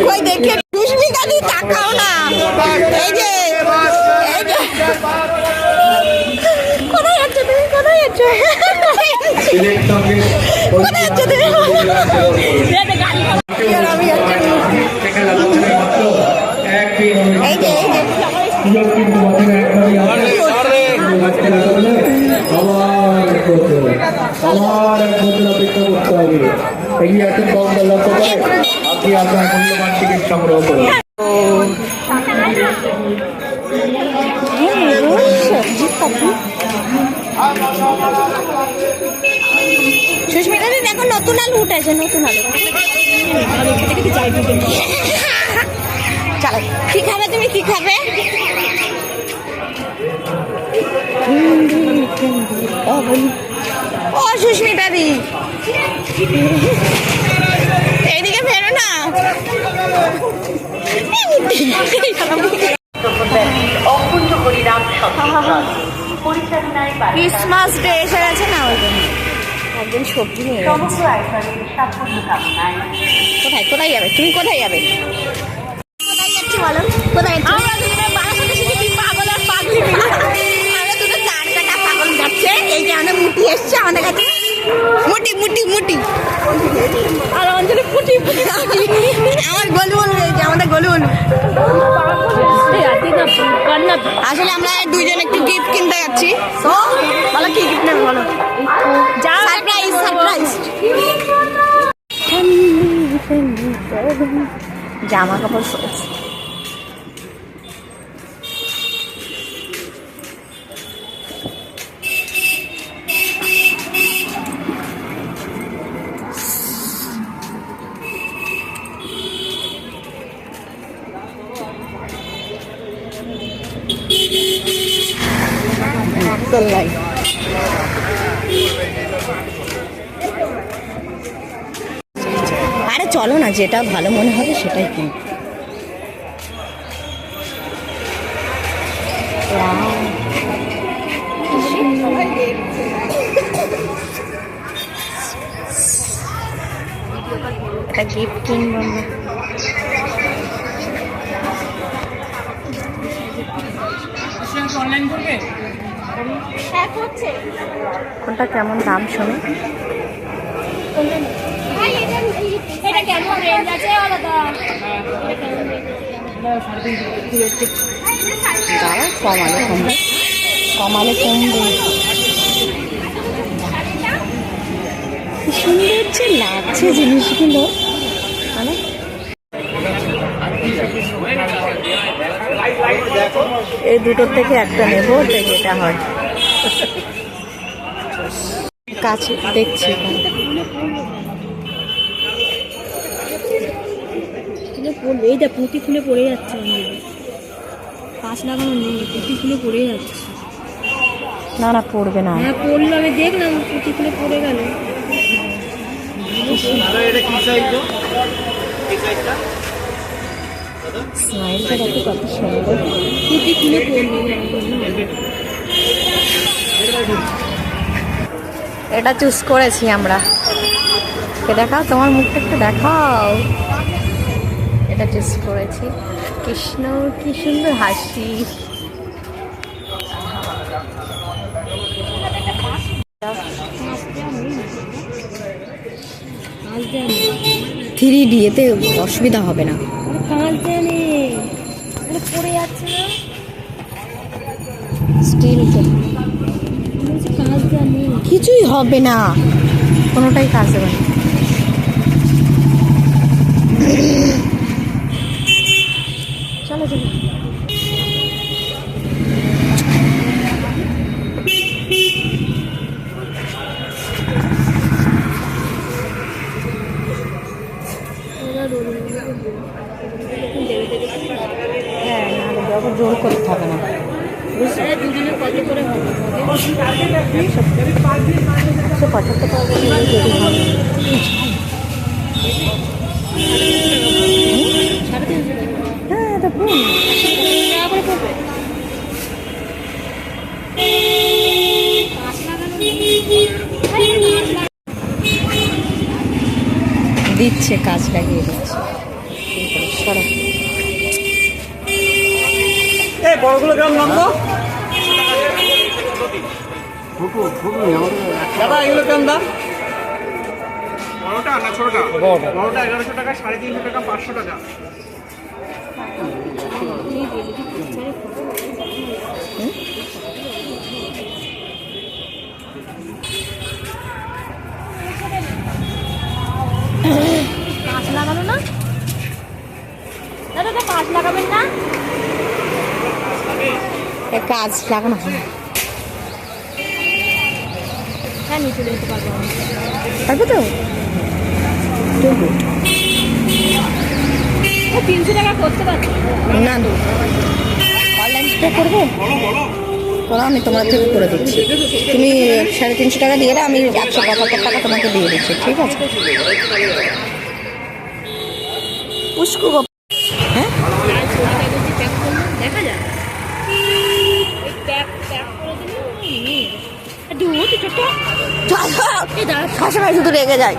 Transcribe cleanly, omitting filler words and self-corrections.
কই দেখে সুস্মিতা দি তাকাও না। এই যে কোথায় যাচ্ছে তুমি? কোথায় যাচ্ছে? কোথায় যাচ্ছে তুমি? এই যে আপনি আপনার মূল্যবান টিকিট সংগ্রহ করুন। সুস্মিতা দি দেখো নতুন আলু উঠেছে, নতুন আলু। চলো, কি খাবে তুমি? কি খাবে? ও সুস্মিতা দি এইদিকে ফেরো না। ক্রিসমাস ডে এসে গেছে না, ওই জন্য একজন সবজি নিয়ে কোথায় কোথায় যাবে? তুমি কোথায় যাবে? কোথায় যাচ্ছি বলো? কোথায় পাগল যাচ্ছে। এই যে আমাদের মুটি এসছে আমাদের কাছে, মুটি মুটি মুটি আর অঞ্জলি ফুটি ফুটি। আমার গলু বলু, আমাদের গলু বলু। আসলে আমরা দুইজন একটু গিফট কিনতে যাচ্ছি। তো বলো কি গিফট নেবে বলো? সারপ্রাইজ সারপ্রাইজ জামা কাপড় পরেছি। আরে চলো না, যেটা ভালো মনে হবে সেটাই কিন। একটা গিফট কিনবো আমরা। কোনটা কেমন দাম শোনো? দাঁড়াও, কমালে কমবে, কমালে কমবে। কি সুন্দর যে লাগছে জিনিসগুলো। মানে এই দুটোর থেকে একটা নেবো, যেটা হয়। কাছে দেখছি পড়বে। এইটা পুঁতি খুলে পড়ে যাচ্ছে, পাঁচ লাগানো নেই, পুঁতি খুলে পড়ে যাচ্ছে। না না পড়বে না। হ্যাঁ পড়লো, আমি দেখলাম পুঁতি খুলে পড়ে গেল। স্মাইলটা দেখো কত সুন্দর। পুঁতি খুলে পড়লো। এটা চুজ করেছি আমরা। দেখাও তোমার মুখটা একটু দেখাও। এটা চুজ করেছি। কৃষ্ণ কি সুন্দর হাসি। থ্রি ডি এতে অসুবিধা হবে না। পড়ে যাচ্ছে না স্টিল কিছুই হবে না, কোনোটাই কাজ দেবে না। চলো চলো, হ্যাঁ না আবার জোর করতে হবে না। দুজনে কত করে হবে? 175 টাকা যদি হয়। হ্যাঁ এটা দিচ্ছে, কাজ লাগিয়ে দিচ্ছে। সরো। এই বড়গুলো কেমন দাম তো? দাদা এগুলো কেমন দাম? বড়টা না ছোটটা? বড়টা 1100 টাকা, 350 টাকা, 500 টাকা। কাঁচ লাগানো না দাদা, কাঁচ লাগাবেন না? কাজ লাগানো হয়। হ্যাঁ, নিয়ে চলে যেতে পারবো আমি। পারবো তো? চলবো। 300 টাকা করতে পারছি। না অনলাইন পে করবো, করো, আমি তোমার থেকে করে দিচ্ছি। তুমি 350 টাকা দিয়ে দাও, আমি 175 টাকা তোমাকে দিয়ে দিচ্ছি, ঠিক আছে? উস্কো হ্যাঁ, দেখা যায় প্যাক করে দিলে ছোট খাসা ভাই শুধু রেগে যায়।